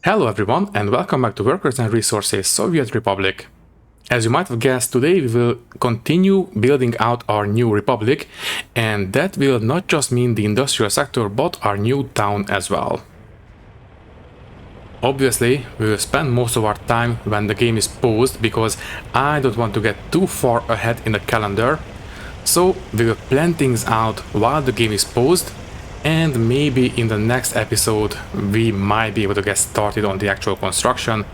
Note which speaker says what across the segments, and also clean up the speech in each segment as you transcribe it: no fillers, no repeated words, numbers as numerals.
Speaker 1: Hello everyone and welcome back to Workers and Resources Soviet Republic. As you might have guessed, today we will continue building out our new republic, and that will not just mean the industrial sector but our new town as well. Obviously, we will spend most of our time when the game is paused because I don't want to get too far ahead in the calendar, so we will plan things out while the game is paused. And maybe in the next episode we might be able to get started on the actual construction,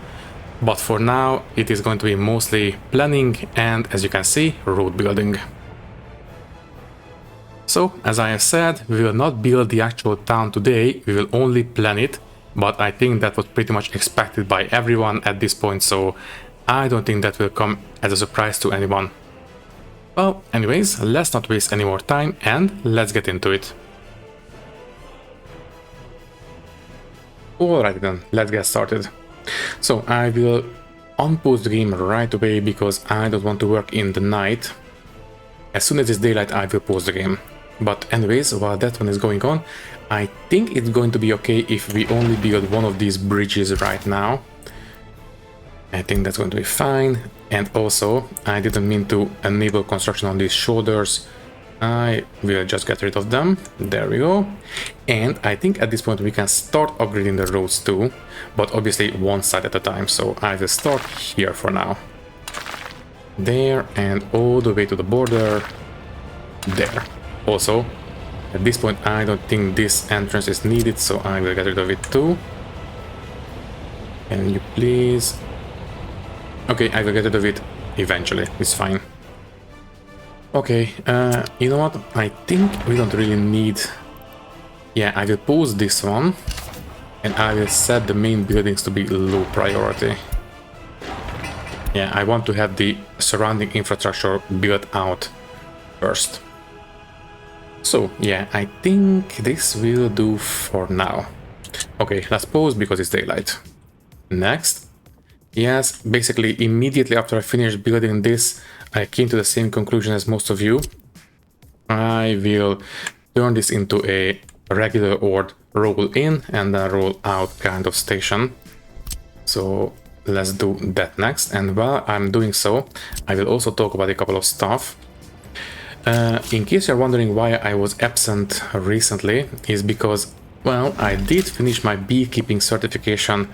Speaker 1: but for now it is going to be mostly planning and, as you can see, road building. So, as I have said, we will not build the actual town today, we will only plan it, but I think that was pretty much expected by everyone at this point, so I don't think that will come as a surprise to anyone. Well, anyways, let's not waste any more time and let's get into it. Alright then, let's get started. So I will unpause the game right away because I don't want to work in the night. As soon as it's daylight I will pause the game. But anyways, while that one is going on, I think it's going to be okay if we only build one of these bridges right now. I think that's going to be fine. And also, I didn't mean to enable construction on these shoulders. I will just get rid of them. There we go. And I think at this point we can start upgrading the roads too, but obviously one side at a time. So I will start here for now. There, and all the way to the border. There. Also, at this point I don't think this entrance is needed, so I will get rid of it too. Can you please... Okay, I will get rid of it eventually. It's fine. Okay, you know what, I think we don't really need... Yeah, I will pause this one, and I will set the main buildings to be low priority. Yeah, I want to have the surrounding infrastructure built out first. So, yeah, I think this will do for now. Okay, let's pause because it's daylight. Next. Yes, basically immediately after I finished building this, I came to the same conclusion as most of you. I will turn this into a regular old roll in and then roll out kind of station. So let's do that next. And while I'm doing so, I will also talk about a couple of stuff. In case you're wondering why I was absent recently, is because, well, I did finish my beekeeping certification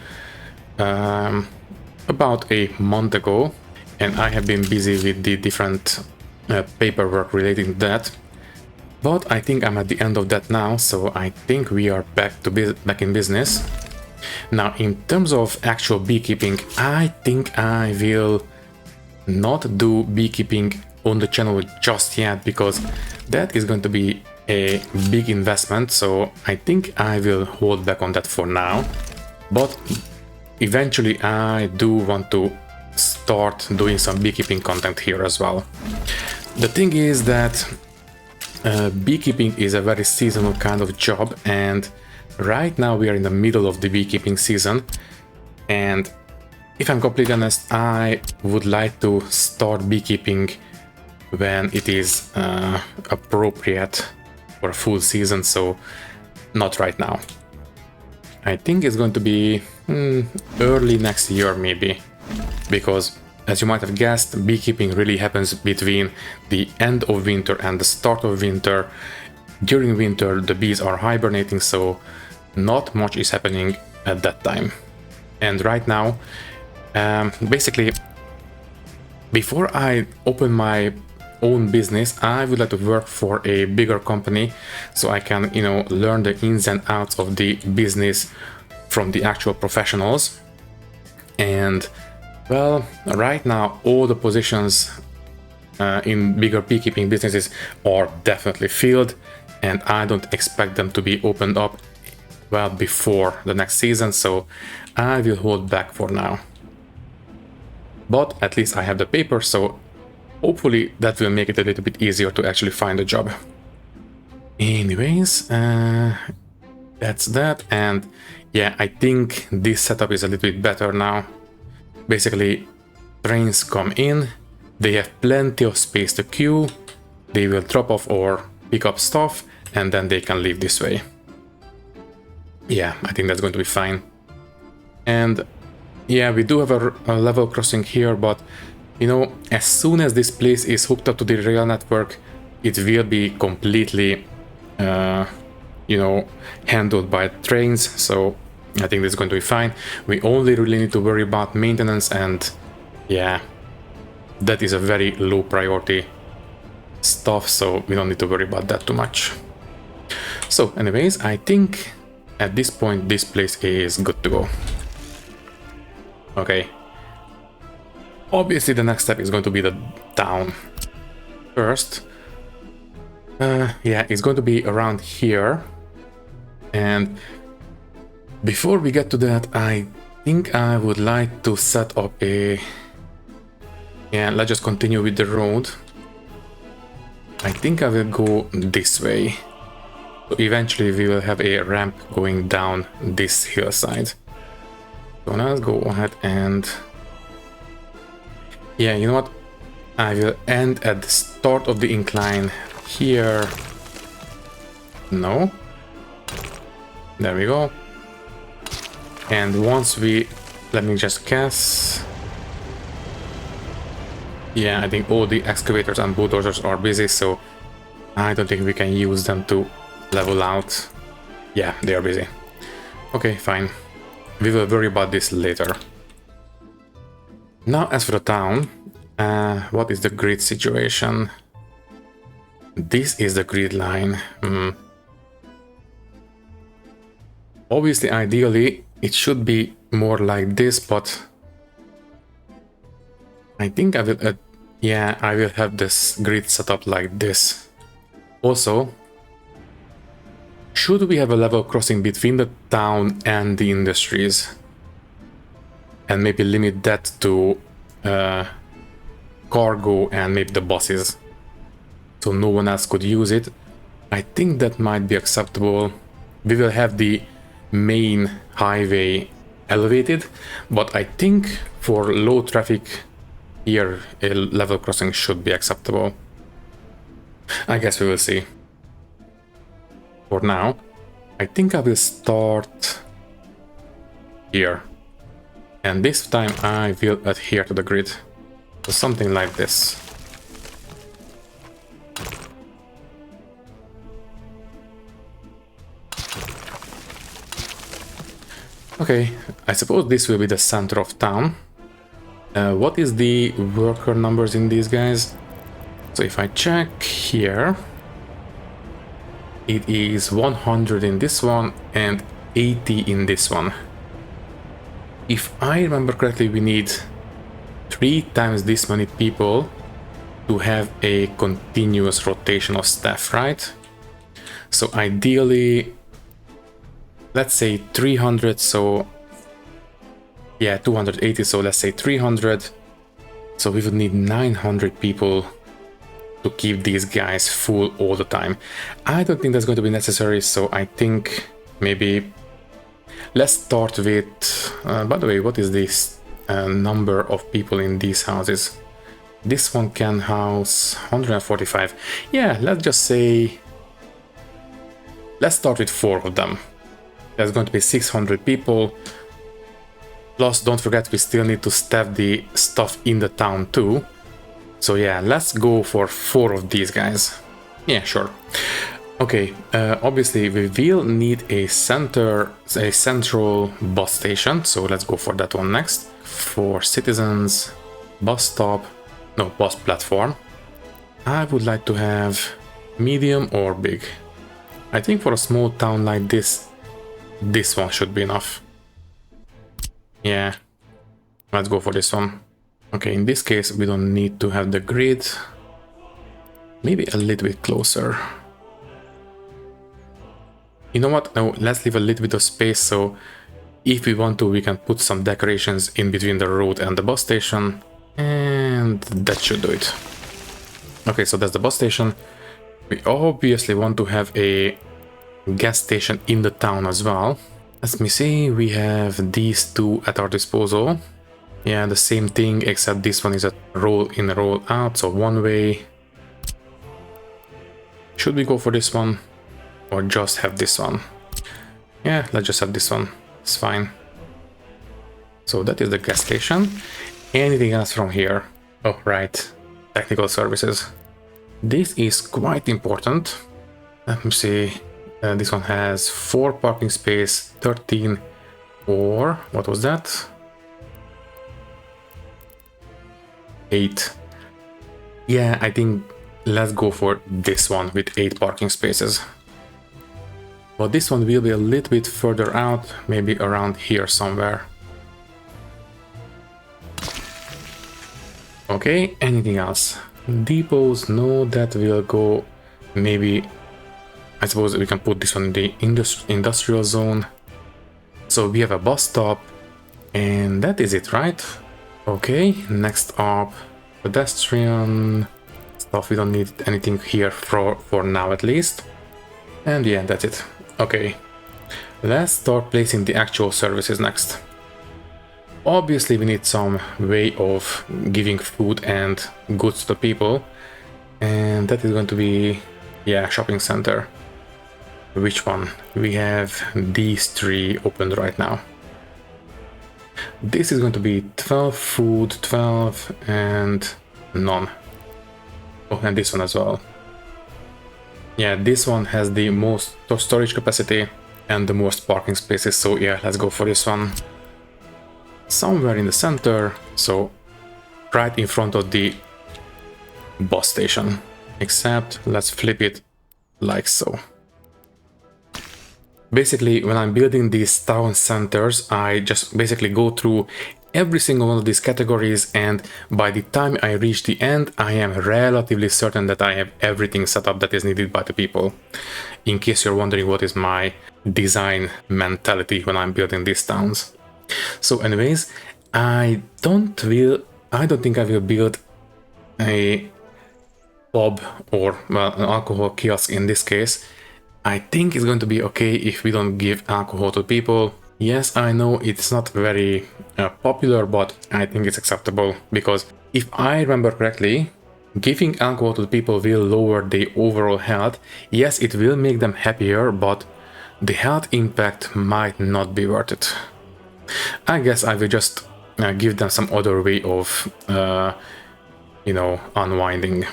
Speaker 1: about a month ago, and I have been busy with the different paperwork relating to that. But I think I'm at the end of that now, so I think we are back in business. Now, in terms of actual beekeeping, I think I will not do beekeeping on the channel just yet, because that is going to be a big investment, so I think I will hold back on that for now. But eventually I do want to start doing some beekeeping content here as well. The thing is that beekeeping is a very seasonal kind of job, and right now we are in the middle of the beekeeping season, and if I'm completely honest, I would like to start beekeeping when it is appropriate for a full season, so not right now. I think it's going to be early next year maybe, because as you might have guessed, beekeeping really happens between the end of winter and the start of winter. During winter the bees are hibernating, so not much is happening at that time. And right now, basically, before I open my own business, I would like to work for a bigger company so I can, you know, learn the ins and outs of the business from the actual professionals. And well, right now all the positions in bigger beekeeping businesses are definitely filled, and I don't expect them to be opened up well before the next season, so I will hold back for now. But at least I have the paper, so hopefully that will make it a little bit easier to actually find a job. Anyways, that's that, and yeah, I think this setup is a little bit better now. Basically, trains come in, they have plenty of space to queue, they will drop off or pick up stuff, and then they can leave this way. Yeah, I think that's going to be fine. And yeah, we do have a level crossing here, but you know, as soon as this place is hooked up to the rail network, it will be completely, you know, handled by trains. So I think this is going to be fine. We only really need to worry about maintenance, and yeah, that is a very low priority stuff, so we don't need to worry about that too much. So anyways, I think at this point this place is good to go. Okay. Obviously the next step is going to be the town. First, yeah, it's going to be around here. And before we get to that, I think I would like to set up a... Yeah, let's just continue with the road. I think I will go this way. So eventually we will have a ramp going down this hillside. So now let's go ahead and... Yeah, you know what? I will end at the start of the incline here. No. There we go. And once we... Let me just guess. Yeah, I think all the excavators and bulldozers are busy, so I don't think we can use them to level out. Yeah, they are busy. Okay, fine. We will worry about this later. Now, as for the town, what is the grid situation? This is the grid line. Obviously, ideally, it should be more like this, but I think I will, yeah, I will have this grid set up like this. Also, should we have a level crossing between the town and the industries? And maybe limit that to cargo and maybe the buses, so no one else could use it. I think that might be acceptable. We will have the main highway elevated, but I think for low traffic here a level crossing should be acceptable. I guess we will see. For now, I think I will start here. And this time I will adhere to the grid. So something like this. Okay, I suppose this will be the center of town. What is the worker numbers in these guys? So if I check here, it is 100 in this one and 80 in this one. If I remember correctly, we need 3 times this many people to have a continuous rotation of staff, right? So ideally, let's say 300, so yeah, 280, so let's say 300. So we would need 900 people to keep these guys full all the time. I don't think that's going to be necessary, so I think maybe let's start with, by the way, what is this number of people in these houses? This one can house 145. Yeah, let's just say, let's start with 4 of them. There's going to be 600 people. Plus, don't forget, we still need to staff the stuff in the town too. So yeah, let's go for 4 of these guys. Yeah, sure. Okay, obviously we will need a central bus station, so let's go for that one next. For citizens, bus stop, no, bus platform. I would like to have medium or big. I think for a small town like this, this one should be enough. Yeah, let's go for this one. Okay, in this case, we don't need to have the grid. Maybe a little bit closer. You know what? No, let's leave a little bit of space, so if we want to, we can put some decorations in between the road and the bus station. And that should do it. Okay, so that's the bus station. We obviously want to have a gas station in the town as well. Let me see, we have these 2 at our disposal. Yeah, the same thing, except this one is a roll in, roll out, so one way. Should we go for this one? Or just have this one? Yeah, let's just have this one. It's fine. So that is the gas station. Anything else from here? Oh, right. Technical services. This is quite important. Let me see. This one has 4 parking space, 13, or what was that? 8. Yeah, I think let's go for this one with 8 parking spaces. But this one will be a little bit further out, maybe around here somewhere. Okay, anything else? Depots, no, that will go maybe, I suppose we can put this one in the industrial zone. So we have a bus stop, and that is it, right? Okay, next up, pedestrian stuff. We don't need anything here for now at least. And yeah, that's it. Okay, let's start placing the actual services next. Obviously, we need some way of giving food and goods to the people, and that is going to be, yeah, shopping center. Which one? We have these 3 opened right now. This is going to be 12 food, 12, and none. Oh, and this one as well. Yeah, this one has the most storage capacity and the most parking spaces, so yeah, let's go for this one. Somewhere in the center, so right in front of the bus station. Except let's flip it like so. Basically, when I'm building these town centers, I just basically go through every single one of these categories, and by the time I reach the end, I am relatively certain that I have everything set up that is needed by the people. In case you're wondering what is my design mentality when I'm building these towns. So anyways, I don't think I will build a pub or, well, an alcohol kiosk in this case. I think it's going to be okay if we don't give alcohol to people. Yes, I know it's not very popular, but I think it's acceptable, because if I remember correctly, giving alcohol to the people will lower the overall health. Yes, it will make them happier, but the health impact might not be worth it. I guess I will just give them some other way of, you know, unwinding.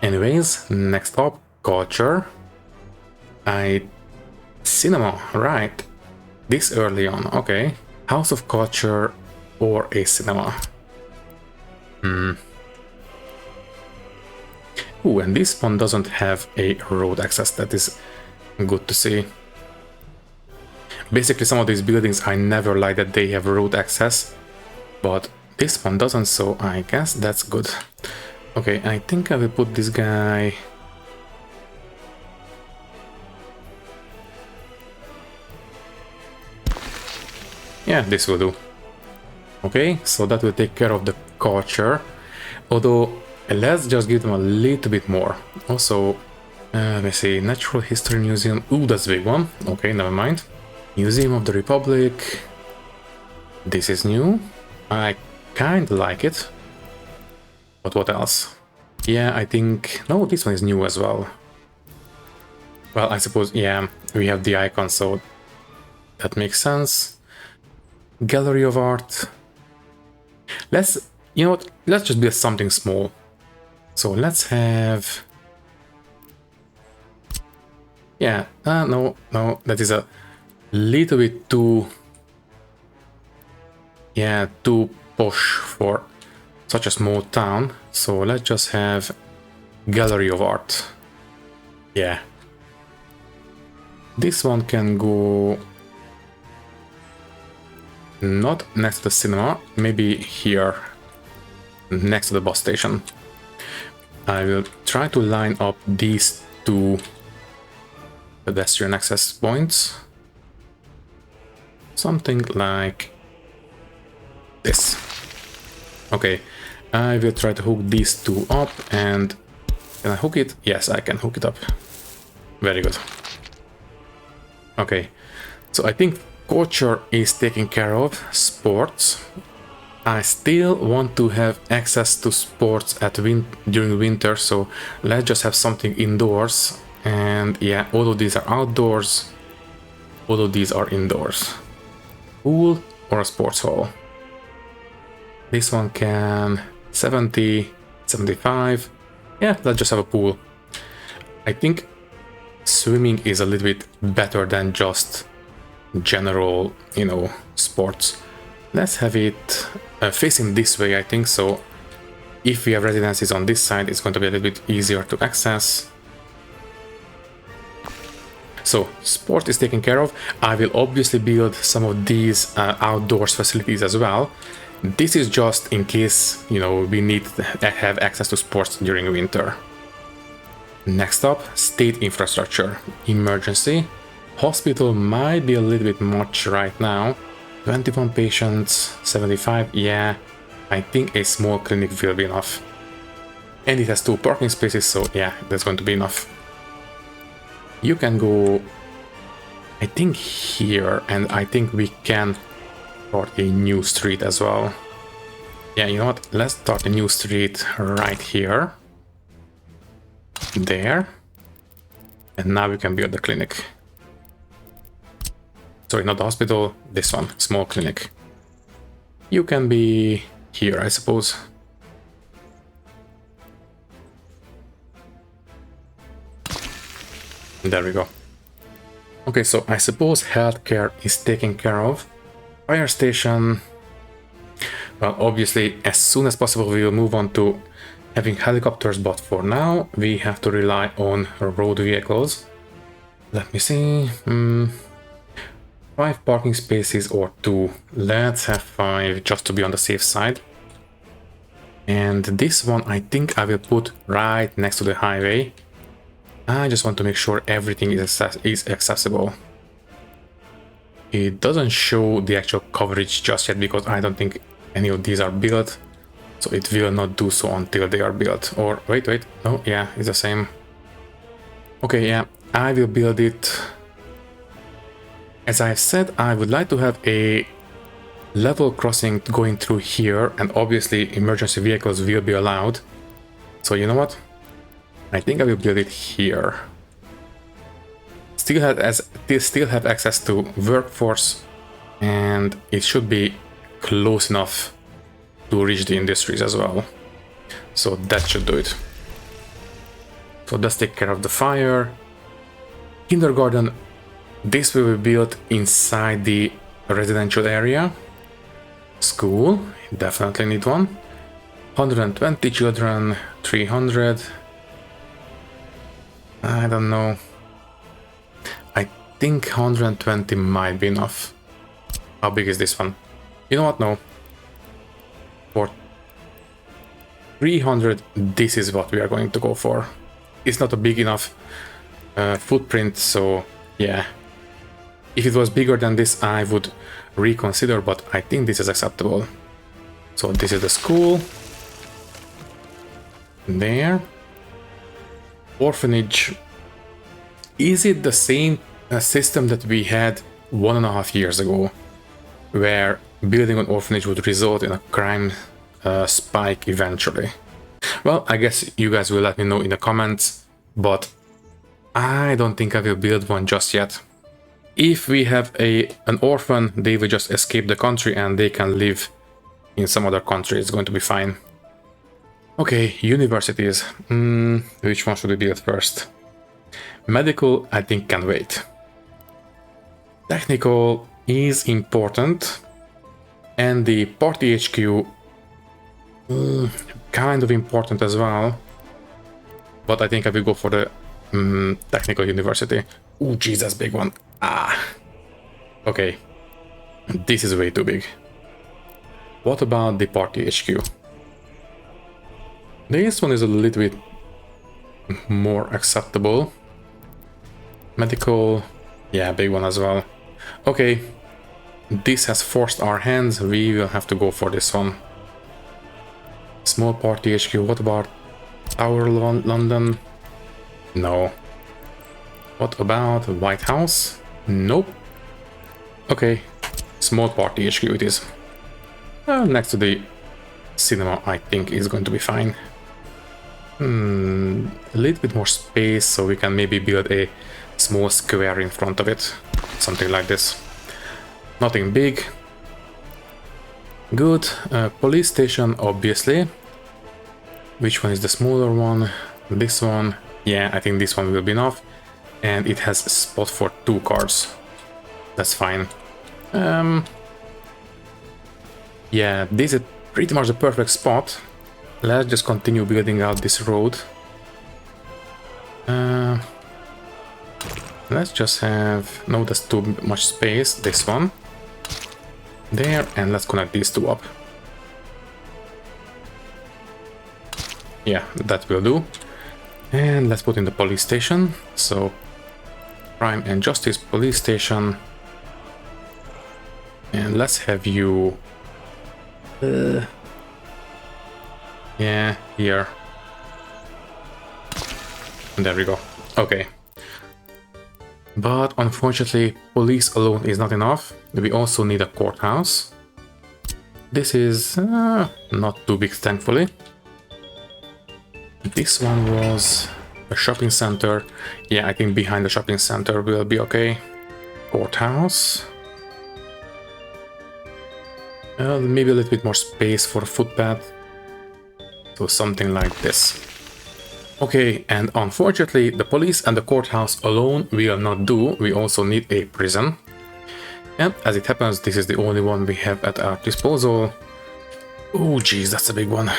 Speaker 1: Anyways, next up, culture. Cinema, right. This early on, okay. House of Culture or a cinema. Ooh, and this one doesn't have a road access. That is good to see. Basically, some of these buildings, I never like that they have road access, but this one doesn't, so I guess that's good. Okay, I think I will put this guy... Yeah, this will do. Okay, so that will take care of the culture. Although, let's just give them a little bit more. Also, let me see, Natural History Museum. Ooh, that's a big one. Okay, never mind. Museum of the Republic. This is new. I kind of like it. But what else? Yeah, I think... No, this one is new as well. Well, I suppose, yeah, we have the icon, so that makes sense. Gallery of Art. Let's, you know what, let's just build something small. So let's have... Yeah, no, that is a little bit too... Yeah, too posh for such a small town. So let's just have Gallery of Art. Yeah. This one can go... Not next to the cinema, maybe here, next to the bus station. I will try to line up these 2 pedestrian access points. Something like this. Okay, I will try to hook these 2 up, and can I hook it? Yes, I can hook it up. Very good. Okay, so I think culture is taken care of. Sports. I still want to have access to sports at during winter, so let's just have something indoors. And yeah, all of these are outdoors, all of these are indoors. Pool, or a sports hall. This one can 70, 75. Yeah, let's just have a pool. I think swimming is a little bit better than just general, you know, sports. Let's have it facing this way, I think. So if we have residences on this side, it's going to be a little bit easier to access. So sport is taken care of. I will obviously build some of these outdoors facilities as well. This is just in case, you know, we need to have access to sports during winter. Next up, state infrastructure. Emergency. Hospital might be a little bit much right now. 21 patients, 75, yeah. I think a small clinic will be enough. And it has 2 parking spaces, so yeah, that's going to be enough. You can go, I think, here, and I think we can start a new street as well. Yeah, you know what? Let's start a new street right here. There. And now we can build the clinic. Sorry, not the hospital, this one, small clinic. You can be here, I suppose. There we go. Okay, so I suppose healthcare is taken care of. Fire station. Well, obviously, as soon as possible, we will move on to having helicopters, but for now, we have to rely on road vehicles. Let me see. 5 parking spaces or 2. Let's have 5 just to be on the safe side. And this one, I think I will put right next to the highway. I just want to make sure everything is accessible. It doesn't show the actual coverage just yet because I don't think any of these are built. So it will not do so until they are built. Or wait, no, yeah, it's the same. Okay, yeah, I will build it. As I've said, I would like to have a level crossing going through here, and obviously emergency vehicles will be allowed. So you know what? I think I will build it here. Still have access to workforce, and it should be close enough to reach the industries as well. So that should do it. So let's take care of the fire. Kindergarten. This will be built inside the residential area. School, definitely need one. 120 children, 300. I don't know. I think 120 might be enough. How big is this one? You know what? No. For 300, this is what we are going to go for. It's not a big enough footprint, so yeah. If it was bigger than this, I would reconsider, but I think this is acceptable. So this is the school. There. Orphanage. Is it the same system that we had 1.5 years ago, where building an orphanage would result in a crime spike eventually? Well, I guess you guys will let me know in the comments, but I don't think I will build one just yet. If we have an orphan, they will just escape the country and they can live in some other country. It's going to be fine. Okay, universities. Which one should we build first? Medical, I think, can wait. Technical is important. And the party HQ, kind of important as well. But I think I will go for the technical university. Ooh, Jesus, big one. Okay. This is way too big. What about the party HQ? This one is a little bit more acceptable. Medical, yeah, big one as well. Okay, this has forced our hands. We will have to go for this one. Small party HQ. What about our London? No. What about White House? Nope. Okay, small party HQ it is. Next to the cinema, I think is going to be fine. A little bit more space, so we can maybe build a small square in front of it. Something like this. Nothing big. Good. Police station, obviously. Which one is the smaller one? This one. Yeah, I think this one will be enough. And it has a spot for 2 cars. That's fine. Yeah, this is pretty much the perfect spot. Let's just continue building out this road. Let's just have... No, that's too much space. This one. There, and let's connect these 2 up. Yeah, that will do. And let's put in the police station. So, Crime and Justice Police Station. And let's have you... yeah, here. There we go. Okay. But unfortunately, police alone is not enough. We also need a courthouse. This is not too big, thankfully. This one was a shopping center. Yeah, I think behind the shopping center will be okay. Courthouse. Maybe a little bit more space for a footpath. So something like this. Okay, and unfortunately, the police and the courthouse alone will not do. We also need a prison. And as it happens, this is the only one we have at our disposal. Oh, geez, that's a big one.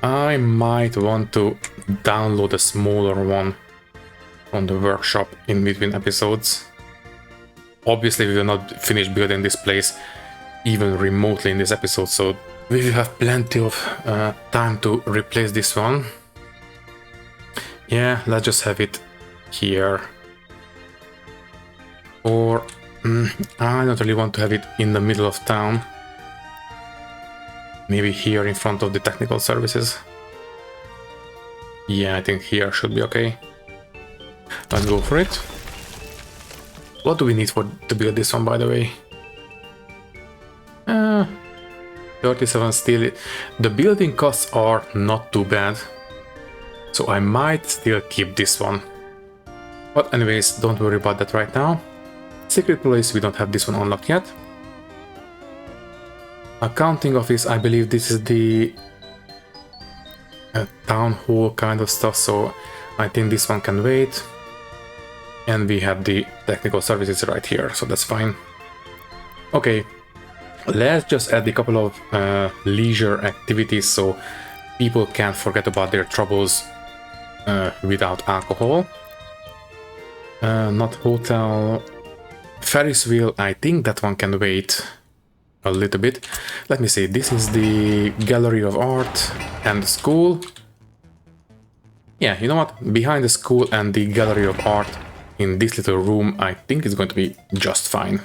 Speaker 1: I might want to download a smaller one on the workshop in between episodes. Obviously, we will not finish building this place even remotely in this episode, so we will have plenty of time to replace this one. Yeah, let's just have it here. Or I don't really want to have it in the middle of town. Maybe here in front of the technical services. Yeah, I think here should be okay. Let's go for it. What do we need to build this one, by the way? 37 steel. The building costs are not too bad, so I might still keep this one. But anyways, don't worry about that right now. Secret police, we don't have this one unlocked yet. Accounting office, I believe this is the town hall kind of stuff, so I think this one can wait. And we have the technical services right here, so that's fine. Okay, let's just add a couple of leisure activities so people can't forget about their troubles without alcohol. Not hotel. Ferris wheel, I think that one can wait a little bit. Let me see, this is the gallery of art and the school. Yeah, you know what? Behind the school and the gallery of art in this little room, I think it's going to be just fine.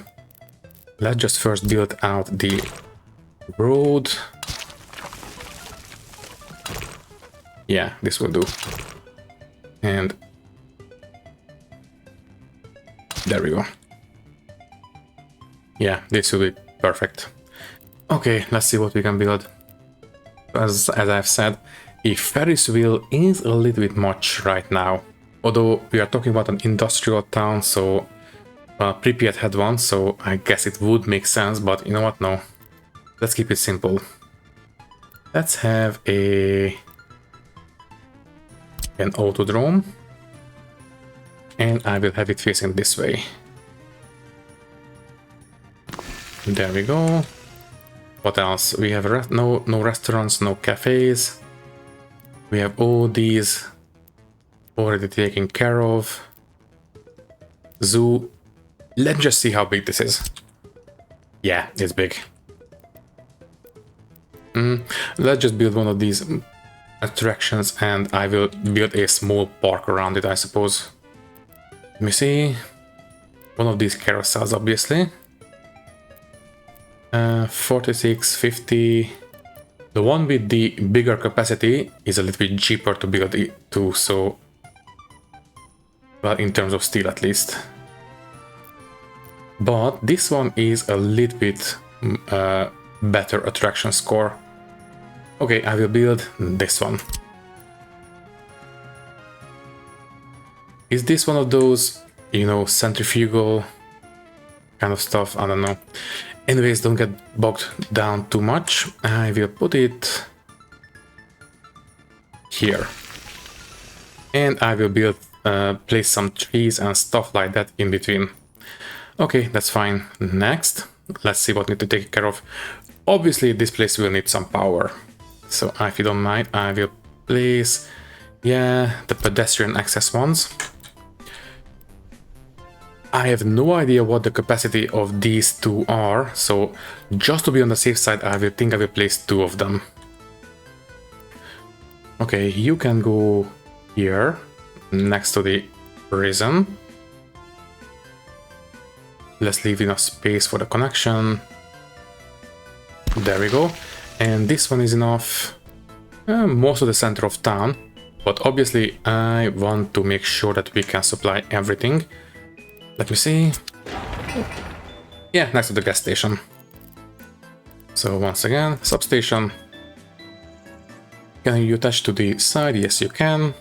Speaker 1: Let's just first build out the road. Yeah, this will do. And there we go. Yeah, this will be perfect. Okay, let's see what we can build. As I've said, a Ferris wheel is a little bit much right now. Although we are talking about an industrial town, so Pripyat had one, so I guess it would make sense, but you know what, no. Let's keep it simple. Let's have an autodrome. And I will have it facing this way. There we go. What else? We have no restaurants, no cafes. We have all these already taken care of. Zoo. Let's just see how big this is. Yeah, it's big. Let's just build one of these attractions and I will build a small park around it, I suppose. Let me see. One of these carousels, obviously. 46, 50. The one with the bigger capacity is a little bit cheaper to build it too, so... well, in terms of steel at least. But this one is a little bit better attraction score. Okay, I will build this one. Is this one of those, you know, centrifugal kind of stuff. I don't know. Anyways, don't get bogged down too much. I will put it here. And I will build, place some trees and stuff like that in between. Okay, that's fine. Next, let's see what we need to take care of. Obviously, this place will need some power. So if you don't mind, I will place, yeah, the pedestrian access ones. I have no idea what the capacity of these two are, so just to be on the safe side, I will place two of them. Okay, you can go here, next to the prison. Let's leave enough space for the connection. There we go. And this one is enough, most of the center of town, but obviously I want to make sure that we can supply everything. Let me see. Yeah, next to the gas station. So once again, substation. Can you attach to the side? Yes, you can.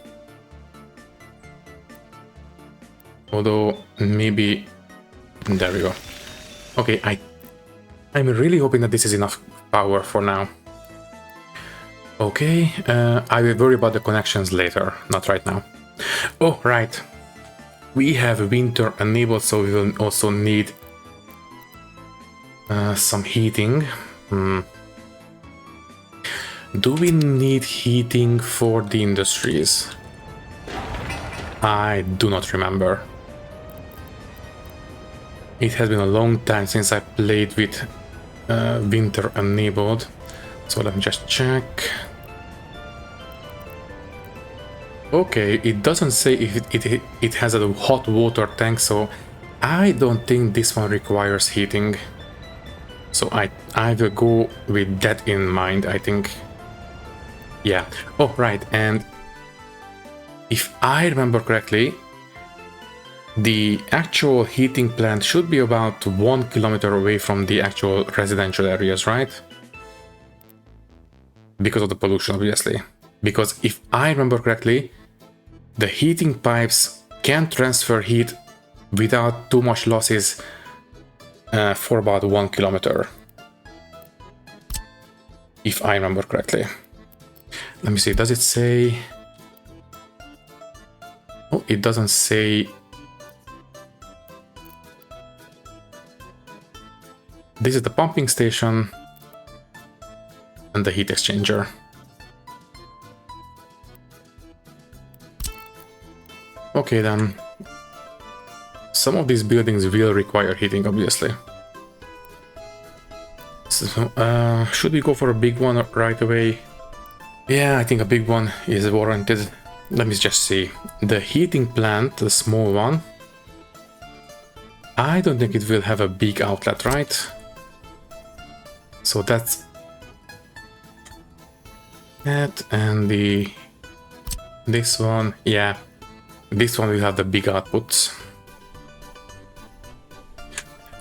Speaker 1: Although, maybe... There we go. Okay, I'm really hoping that this is enough power for now. Okay, I will worry about the connections later, not right now. Oh, right. We have winter enabled, so we will also need some heating. Do we need heating for the industries? I do not remember. It has been a long time since I played with winter enabled, so let me just check. Okay, it doesn't say if it has a hot water tank, so I don't think this one requires heating. So I will go with that in mind, I think. Yeah. Oh, right, and if I remember correctly, the actual heating plant should be about 1 kilometer away from the actual residential areas, right? Because of the pollution, obviously. Because if I remember correctly, the heating pipes can transfer heat without too much losses for about 1 kilometer. If I remember correctly. Let me see, does it say... Oh, it doesn't say... This is the pumping station and the heat exchanger. Okay then, some of these buildings will require heating, obviously. So, should we go for a big one right away? Yeah, I think a big one is warranted. Let me just see. The heating plant, the small one, I don't think it will have a big outlet, right? So that's that, and this one, yeah, this one will have the big outputs.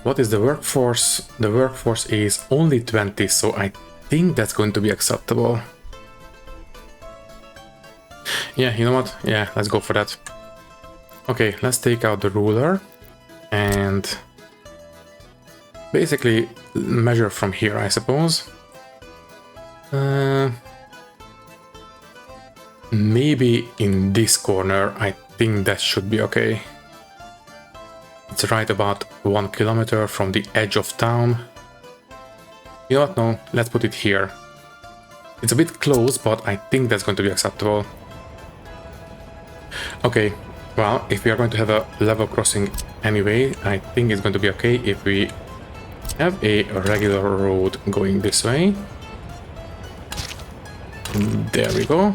Speaker 1: What is the workforce? The workforce is only 20, so I think that's going to be acceptable. Yeah, you know what? Yeah, let's go for that. Okay, let's take out the ruler and basically measure from here, I suppose. Maybe in this corner, I think that should be okay. It's right about 1 kilometer from the edge of town. You know what? No, let's put it here. It's a bit close, but I think that's going to be acceptable. Okay, well, if we are going to have a level crossing anyway, I think it's going to be okay if we have a regular road going this way. There we go.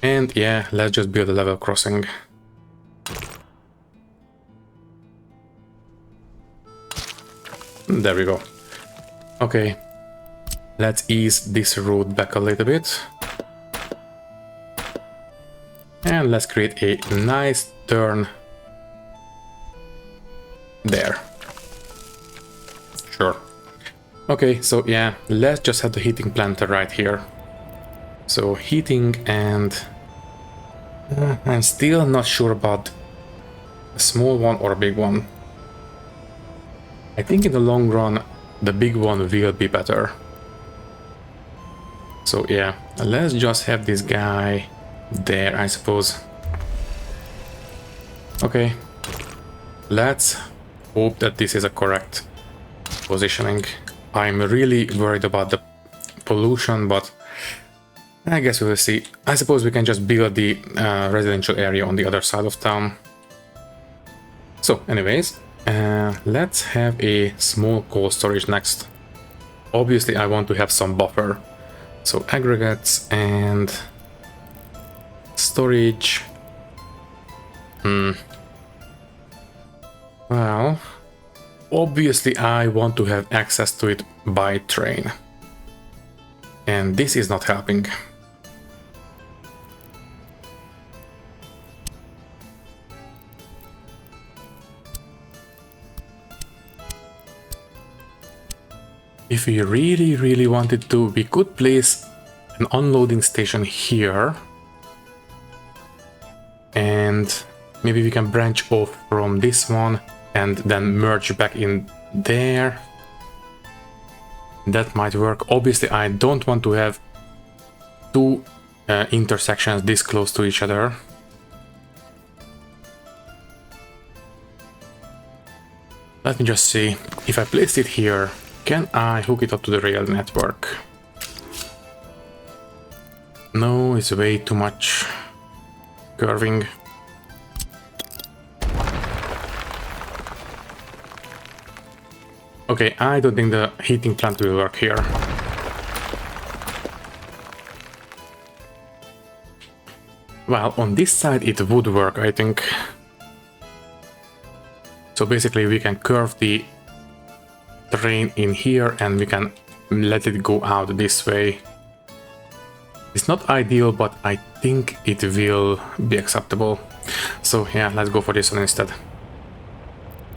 Speaker 1: And yeah, let's just build a level crossing. There we go. Okay, let's ease this road back a little bit. And let's create a nice turn there. Sure. Okay, so yeah, let's just have the heating plant right here. So heating, and I'm still not sure about a small one or a big one. I think in the long run, the big one will be better. So yeah, let's just have this guy there, I suppose. Okay, let's hope that this is a correct positioning. I'm really worried about the pollution, but I guess we'll see. I suppose we can just build the residential area on the other side of town. So anyways, let's have a small coal storage next. Obviously I want to have some buffer. So aggregates and storage. Well, obviously I want to have access to it by train. And this is not helping. If we really wanted to, we could place an unloading station here. And maybe we can branch off from this one and then merge back in there. That might work. Obviously, I don't want to have two intersections this close to each other. Let me just see. If I place it here, can I hook it up to the rail network? No, it's way too much curving. Okay, I don't think the heating plant will work here. Well, on this side it would work, I think. So basically we can curve the train in here and we can let it go out this way. It's not ideal, but I think it will be acceptable. So yeah, let's go for this one instead.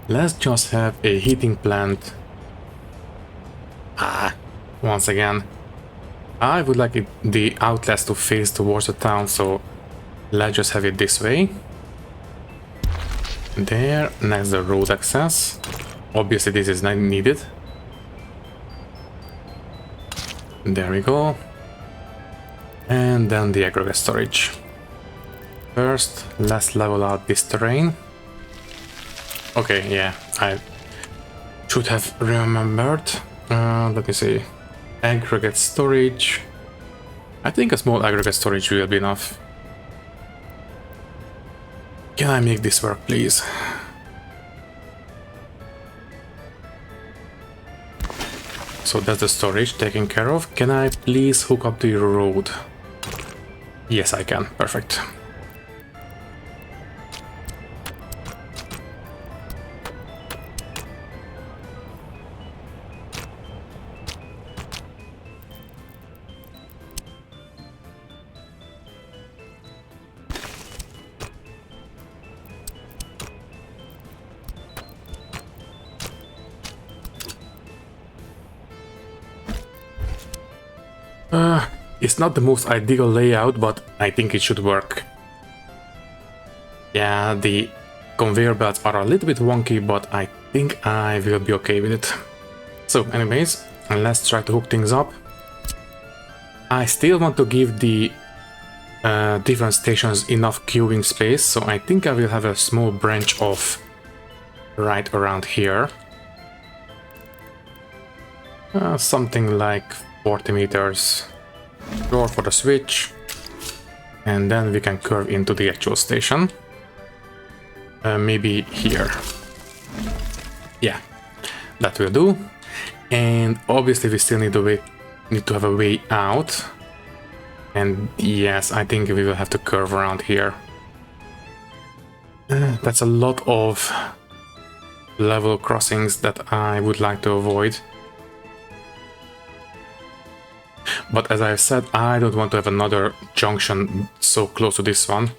Speaker 1: Let's just have a heating plant. Once again, I would like the outlets to face towards the town, so let's just have it this way. There, next the road access. Obviously this is not needed. There we go. And then the aggregate storage. First, let's level out this terrain. Okay, yeah, I should have remembered. Let me see. Aggregate storage. I think a small aggregate storage will be enough. Can I make this work, please? So that's the storage taken care of. Can I please hook up the road? Yes, I can. Perfect. It's not the most ideal layout, but I think it should work. Yeah, the conveyor belts are a little bit wonky, but I think I will be okay with it. So anyways, let's try to hook things up. I still want to give the different stations enough queuing space, so I think I will have a small branch off right around here. Something like 40 meters. Door for the switch, and then we can curve into the actual station. Maybe here. Yeah, that will do. And obviously we still need to have a way out. And yes, I think we will have to curve around here. That's a lot of level crossings that I would like to avoid. But as I said, I don't want to have another junction so close to this one.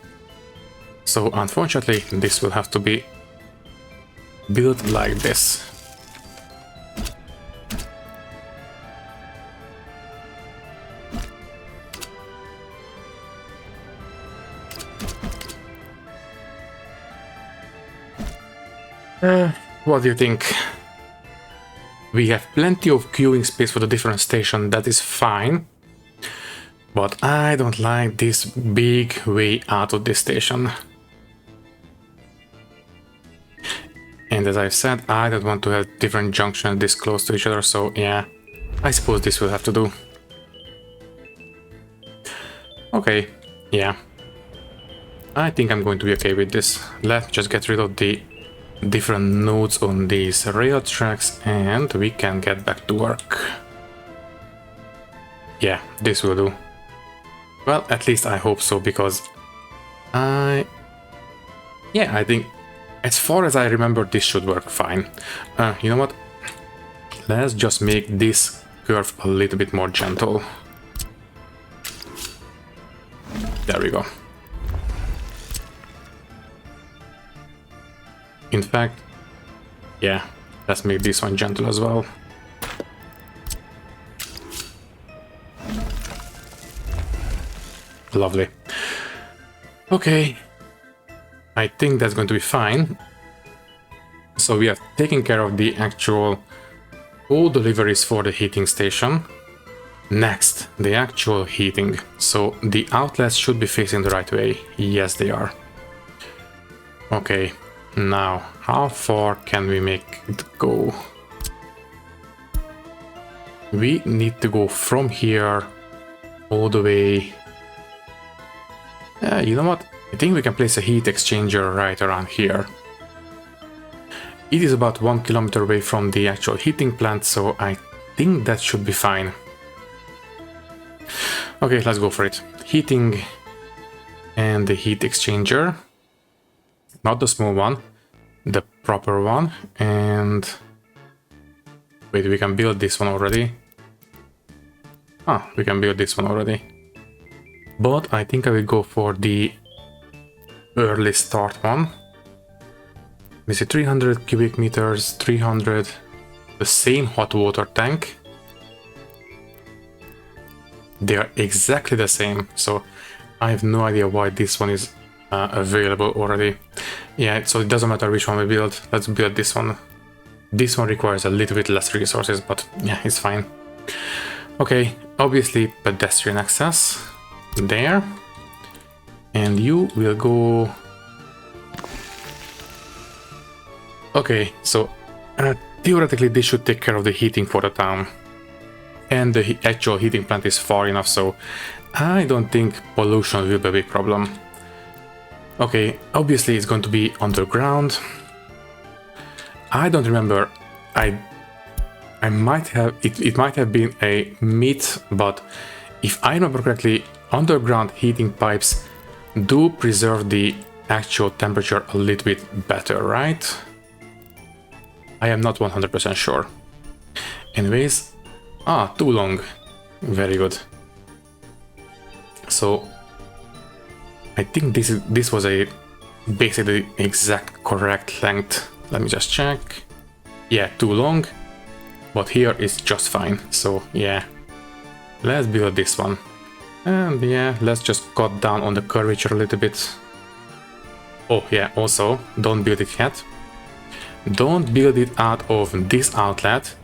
Speaker 1: So unfortunately, this will have to be built like this. What do you think? We have plenty of queuing space for the different station, that is fine. But I don't like this big way out of this station. And as I've said, I don't want to have different junctions this close to each other, so yeah, I suppose this will have to do. Okay, yeah. I think I'm going to be okay with this. Let's just get rid of the different nodes on these rail tracks and we can get back to work. Yeah, this will do. Well, at least I hope so, because I think as far as I remember, this should work fine. You know what? Let's just make this curve a little bit more gentle. There we go. In fact, yeah, let's make this one gentle as well. Lovely. Okay, I think that's going to be fine. So we have taken care of the actual all deliveries for the heating station. Next, the actual heating. So the outlets should be facing the right way. Yes, they are. Okay, now how far can we make it go? We need to go from here all the way. You know what? I think we can place a heat exchanger right around here. It is about 1 kilometer away from the actual heating plant, so I think that should be fine. Okay, let's go for it. Heating and the heat exchanger. Not the small one, the proper one. And wait, we can build this one already. Ah, we can build this one already. But I think I will go for the early start one. We see 300 cubic meters, 300, the same hot water tank. They are exactly the same, so I have no idea why this one is available already. Yeah, so it doesn't matter which one we build, let's build this one. This one requires a little bit less resources, but yeah, it's fine. Okay, obviously pedestrian access. There, and you will go. Okay, so theoretically this should take care of the heating for the town, and the actual heating plant is far enough, so I don't think pollution will be a big problem. Okay, obviously it's going to be underground. I don't remember. I might have it might have been a myth, but if I remember correctly, underground heating pipes do preserve the actual temperature a little bit better, right? I am not 100% sure. Anyways, too long. Very good. So I think this was a basically exact correct length. Let me just check. Yeah, too long, but here is just fine. So yeah, let's build this one. And yeah, let's just cut down on the curvature a little bit. Oh yeah, also, don't build it yet. Don't build it out of this outlet.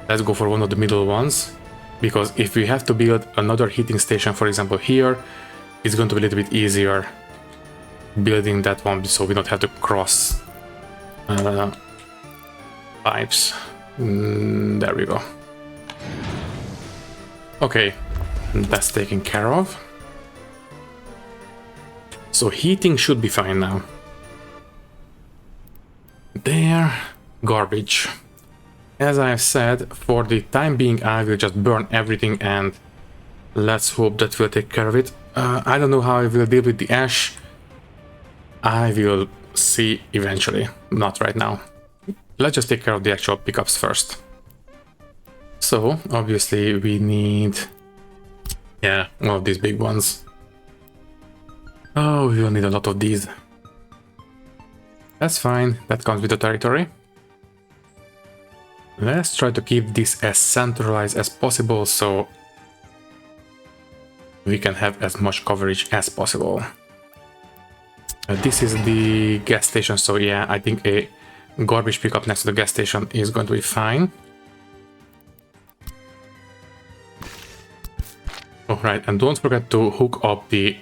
Speaker 1: Let's go for one of the middle ones. Because if we have to build another heating station, for example here, it's going to be a little bit easier building that one, so we don't have to cross pipes. There we go. Okay. That's taken care of. So heating should be fine now. There, garbage. As I have said, for the time being I will just burn everything and let's hope that will take care of it. I don't know how I will deal with the ash. I will see eventually, not right now. Let's just take care of the actual pickups first. So obviously we need, yeah, one of these big ones. Oh, we will need a lot of these. That's fine, that comes with the territory. Let's try to keep this as centralized as possible so we can have as much coverage as possible. This is the gas station, so yeah, I think a garbage pickup next to the gas station is going to be fine. right, and don't forget to hook up the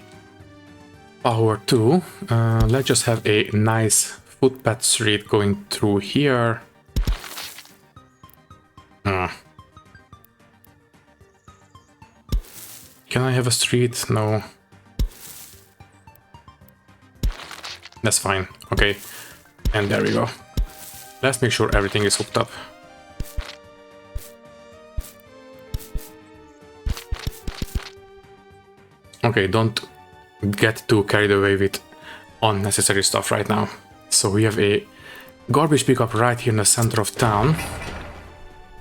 Speaker 1: power too. Let's just have a nice footpath street going through here. Can I have a street? No. That's fine. Okay. And there we go. Let's make sure everything is hooked up. Okay, don't get too carried away with unnecessary stuff right now. So we have a garbage pickup right here in the center of town.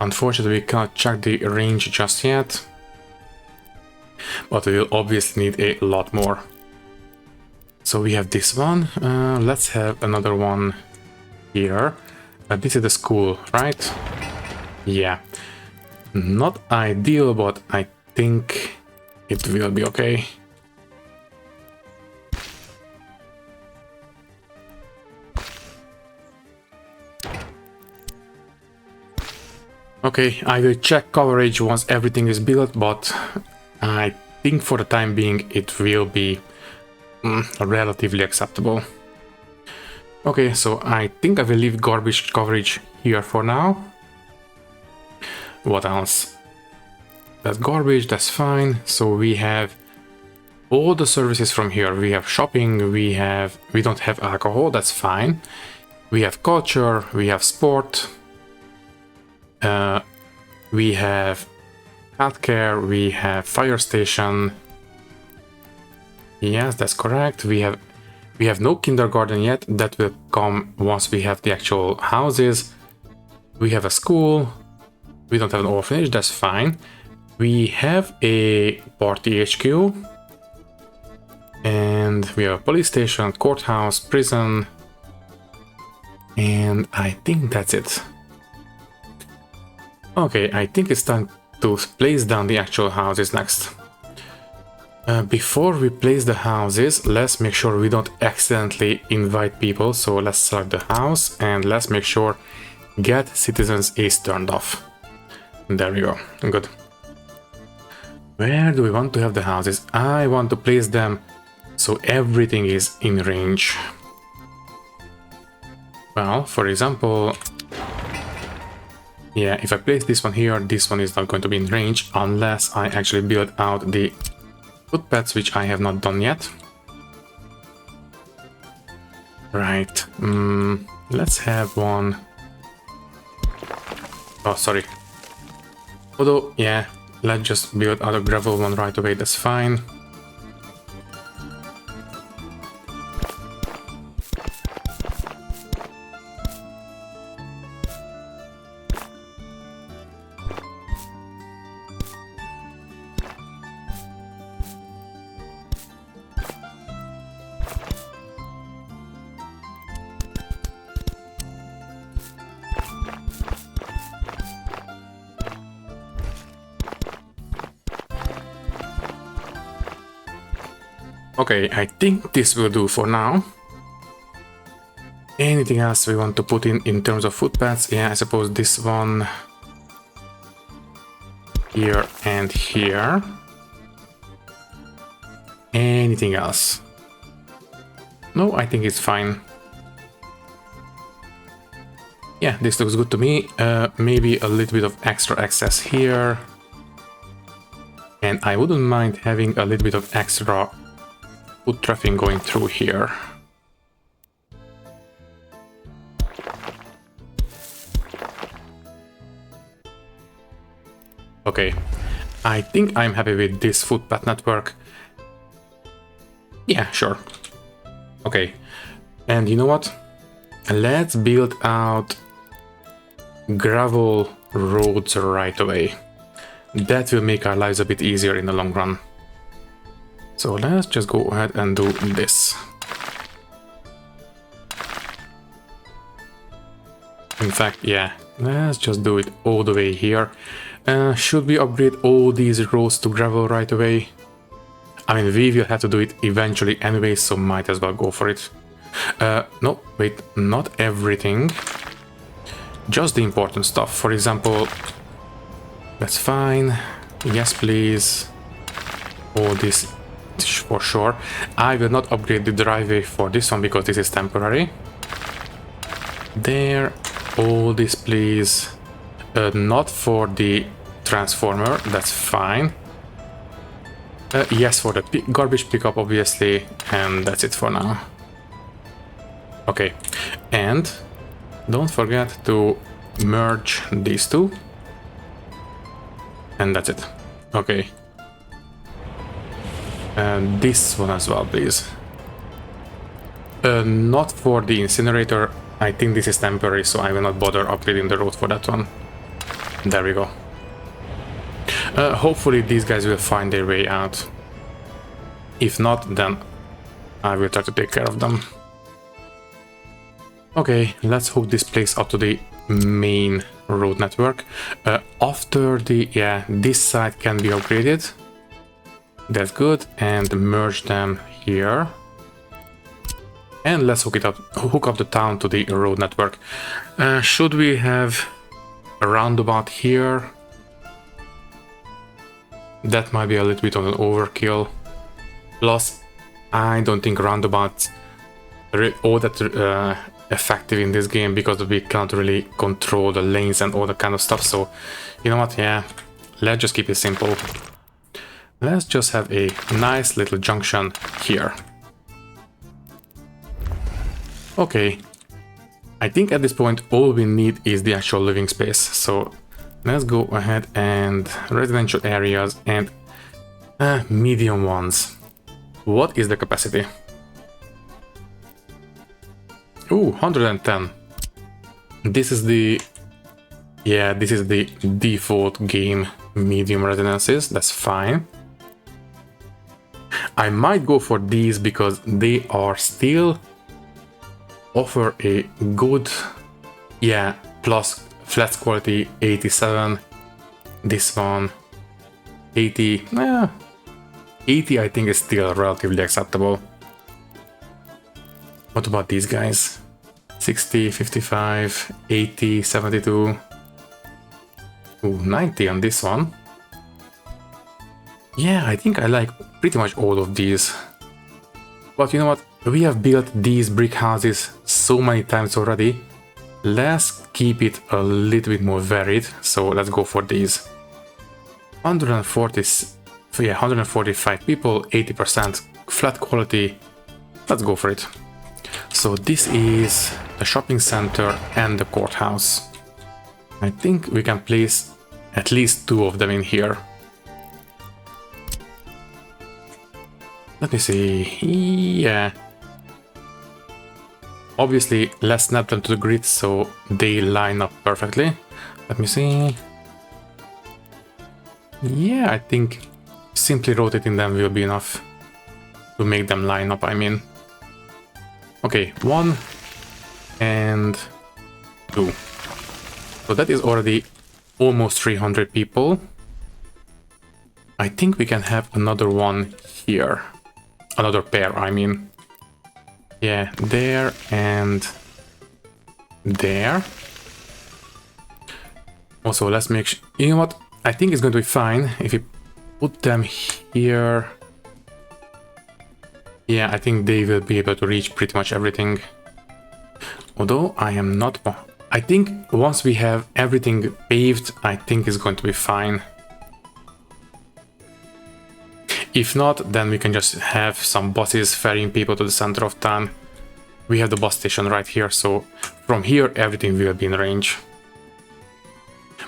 Speaker 1: Unfortunately, we cannot check the range just yet. But we will obviously need a lot more. So we have this one. Let's have another one here. This is the school, right? Yeah. Not ideal, but I think it will be okay. Okay, I will check coverage once everything is built, but I think for the time being it will be relatively acceptable. Okay, so I think I will leave garbage coverage here for now. What else? That's garbage, that's fine. So we have all the services from here. We have shopping, we don't have alcohol, that's fine. We have culture, we have sport, we have healthcare, we have fire station. Yes, that's correct. We have no kindergarten yet. That will come once we have the actual houses. We have a school. We don't have an orphanage, that's fine. We have a party HQ. And we have a police station, courthouse, prison. And I think that's it. Okay, I think it's time to place down the actual houses next. Before we place the houses, let's make sure we don't accidentally invite people. So let's select the house and let's make sure get citizens is turned off. There we go. Good. Where do we want to have the houses? I want to place them so everything is in range. Well, for example, yeah, if I place this one here, this one is not going to be in range unless I actually build out the footpaths, which I have not done yet. Right. Let's have one. Oh, sorry. Although, yeah, let's just build out a gravel one right away, that's fine. Okay, I think this will do for now. Anything else we want to put in terms of footpaths? Yeah, I suppose this one here and here. Anything else? No, I think it's fine. Yeah, this looks good to me. Maybe a little bit of extra access here. And I wouldn't mind having a little bit of extra foot traffic going through here. Okay, I think I'm happy with this footpath network. Yeah, sure. Okay, and you know what? Let's build out gravel roads right away. That will make our lives a bit easier in the long run. So let's just go ahead and do this. In fact, yeah, let's just do it all the way here. Should we upgrade all these roads to gravel right away? I mean, we will have to do it eventually anyway, so might as well go for it. No, wait, not everything. Just the important stuff. For example, that's fine. Yes, please. all this for sure. I will not upgrade the driveway for this one because this is temporary. There, all this please. Not for the transformer, that's fine. Yes, for the garbage pickup obviously, and that's it for now. Okay, and don't forget to merge these two. And that's it. Okay. And this one as well, please. Not for the incinerator. I think this is temporary, so I will not bother upgrading the road for that one. There we go. Hopefully these guys will find their way out. If not, then I will try to take care of them. Okay, let's hook this place up to the main road network. After the, this side can be upgraded. That's good, and merge them here. And let's hook up the town to the road network. Should we have a roundabout here? That might be a little bit of an overkill. Plus, I don't think roundabouts are all that effective in this game because we can't really control the lanes and all that kind of stuff. So, you know what? Yeah, let's just keep it simple. Let's just have a nice little junction here. Okay, I think at this point all we need is the actual living space. So let's go ahead and residential areas and medium ones. What is the capacity? Ooh, 110. This is the default game medium residences. That's fine. I might go for these because they are still offer a good, plus flat quality 87. This one 80. 80 I think is still relatively acceptable. What about these guys? 60, 55, 80, 72. Ooh, 90 on this one. Yeah, I think I like pretty much all of these. But you know what? We have built these brick houses so many times already. Let's keep it a little bit more varied. So let's go for these. 145 people, 80% flat quality. Let's go for it. So this is the shopping center and the courthouse. I think we can place at least 2 of them in here. Let me see. Yeah. Obviously, let's snap them to the grid so they line up perfectly. Let me see. Yeah, I think simply rotating them will be enough to make them line up, I mean. Okay, 1 and 2. So that is already almost 300 people. I think we can have another one here. Another pair, I mean. Yeah, there and there. Also, let's make sure. You know what? I think it's going to be fine if we put them here. Yeah, I think they will be able to reach pretty much everything. Although I am not. I think once we have everything paved, I think it's going to be fine. If not, then we can just have some buses ferrying people to the center of town. We have the bus station right here, so from here everything will be in range.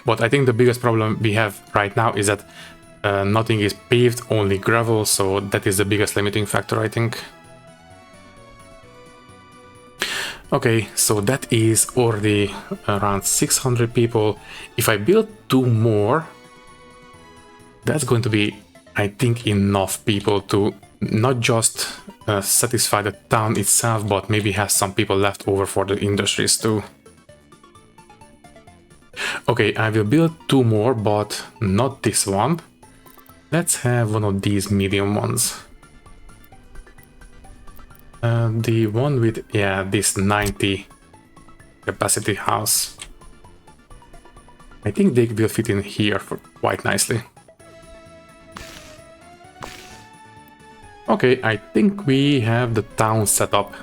Speaker 1: But I think the biggest problem we have right now is that nothing is paved, only gravel, so that is the biggest limiting factor, I think. Okay, so that is already around 600 people. If I build 2 more, that's going to be, I think, enough people to not just satisfy the town itself, but maybe have some people left over for the industries too. Okay, I will build 2 more, but not this one. Let's have one of these medium ones. The one with, this 90 capacity house. I think they will fit in here quite nicely. Okay, I think we have the town set up.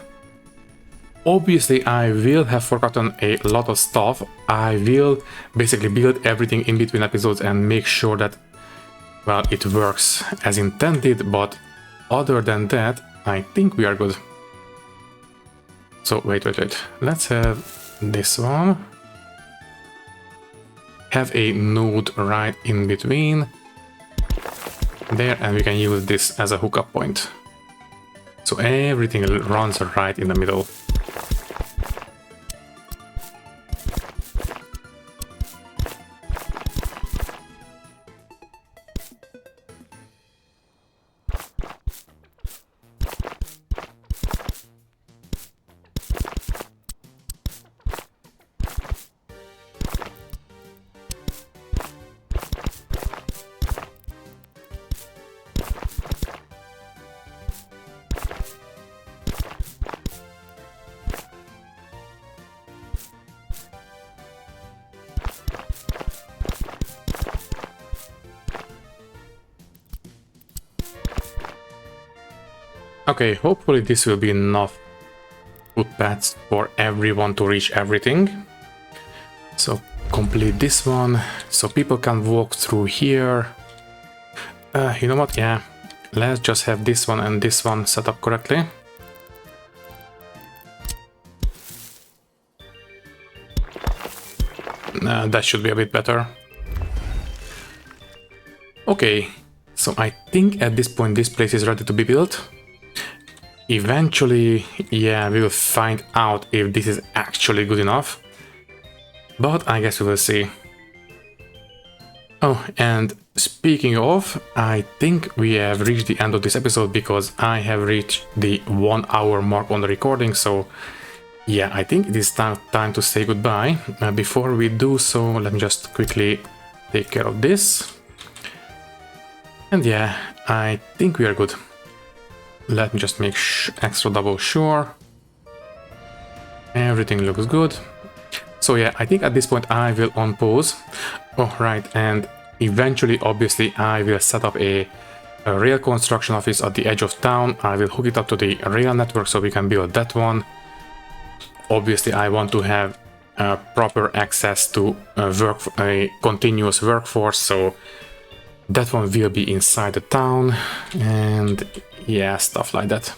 Speaker 1: Obviously, I will have forgotten a lot of stuff. I will basically build everything in between episodes and make sure that, well, it works as intended, but other than that, I think we are good. So, wait. Let's have this one. Have a node right in between there, and we can use this as a hookup point. So everything runs right in the middle. Okay, hopefully this will be enough footpaths for everyone to reach everything. So complete this one, so people can walk through here. You know what, yeah, let's just have this one and this one set up correctly. That should be a bit better. Okay, so I think at this point this place is ready to be built. Eventually, yeah, we will find out if this is actually good enough. But I guess we will see. Oh, and speaking of, I think we have reached the end of this episode because I have reached the 1 hour mark on the recording. So yeah, I think it is time to say goodbye. Before we do so, let me just quickly take care of this. And yeah, I think we are good. Let me just make extra double sure. Everything looks good. So yeah, I think at this point I will unpause. Oh, right, and eventually, obviously, I will set up a rail construction office at the edge of town. I will hook it up to the rail network so we can build that one. Obviously, I want to have proper access to a continuous workforce, so that one will be inside the town, and yeah, stuff like that.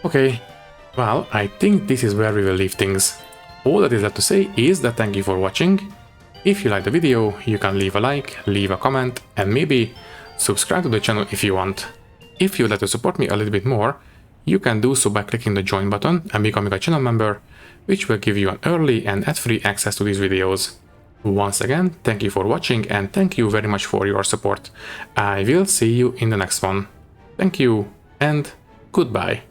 Speaker 1: Okay, well, I think this is where we will leave things. All that is left to say is that thank you for watching. If you like the video, you can leave a like, leave a comment, and maybe subscribe to the channel if you want. If you'd like to support me a little bit more, you can do so by clicking the join button and becoming a channel member, which will give you an early and ad-free access to these videos. Once again, thank you for watching and thank you very much for your support. I will see you in the next one. Thank you and goodbye.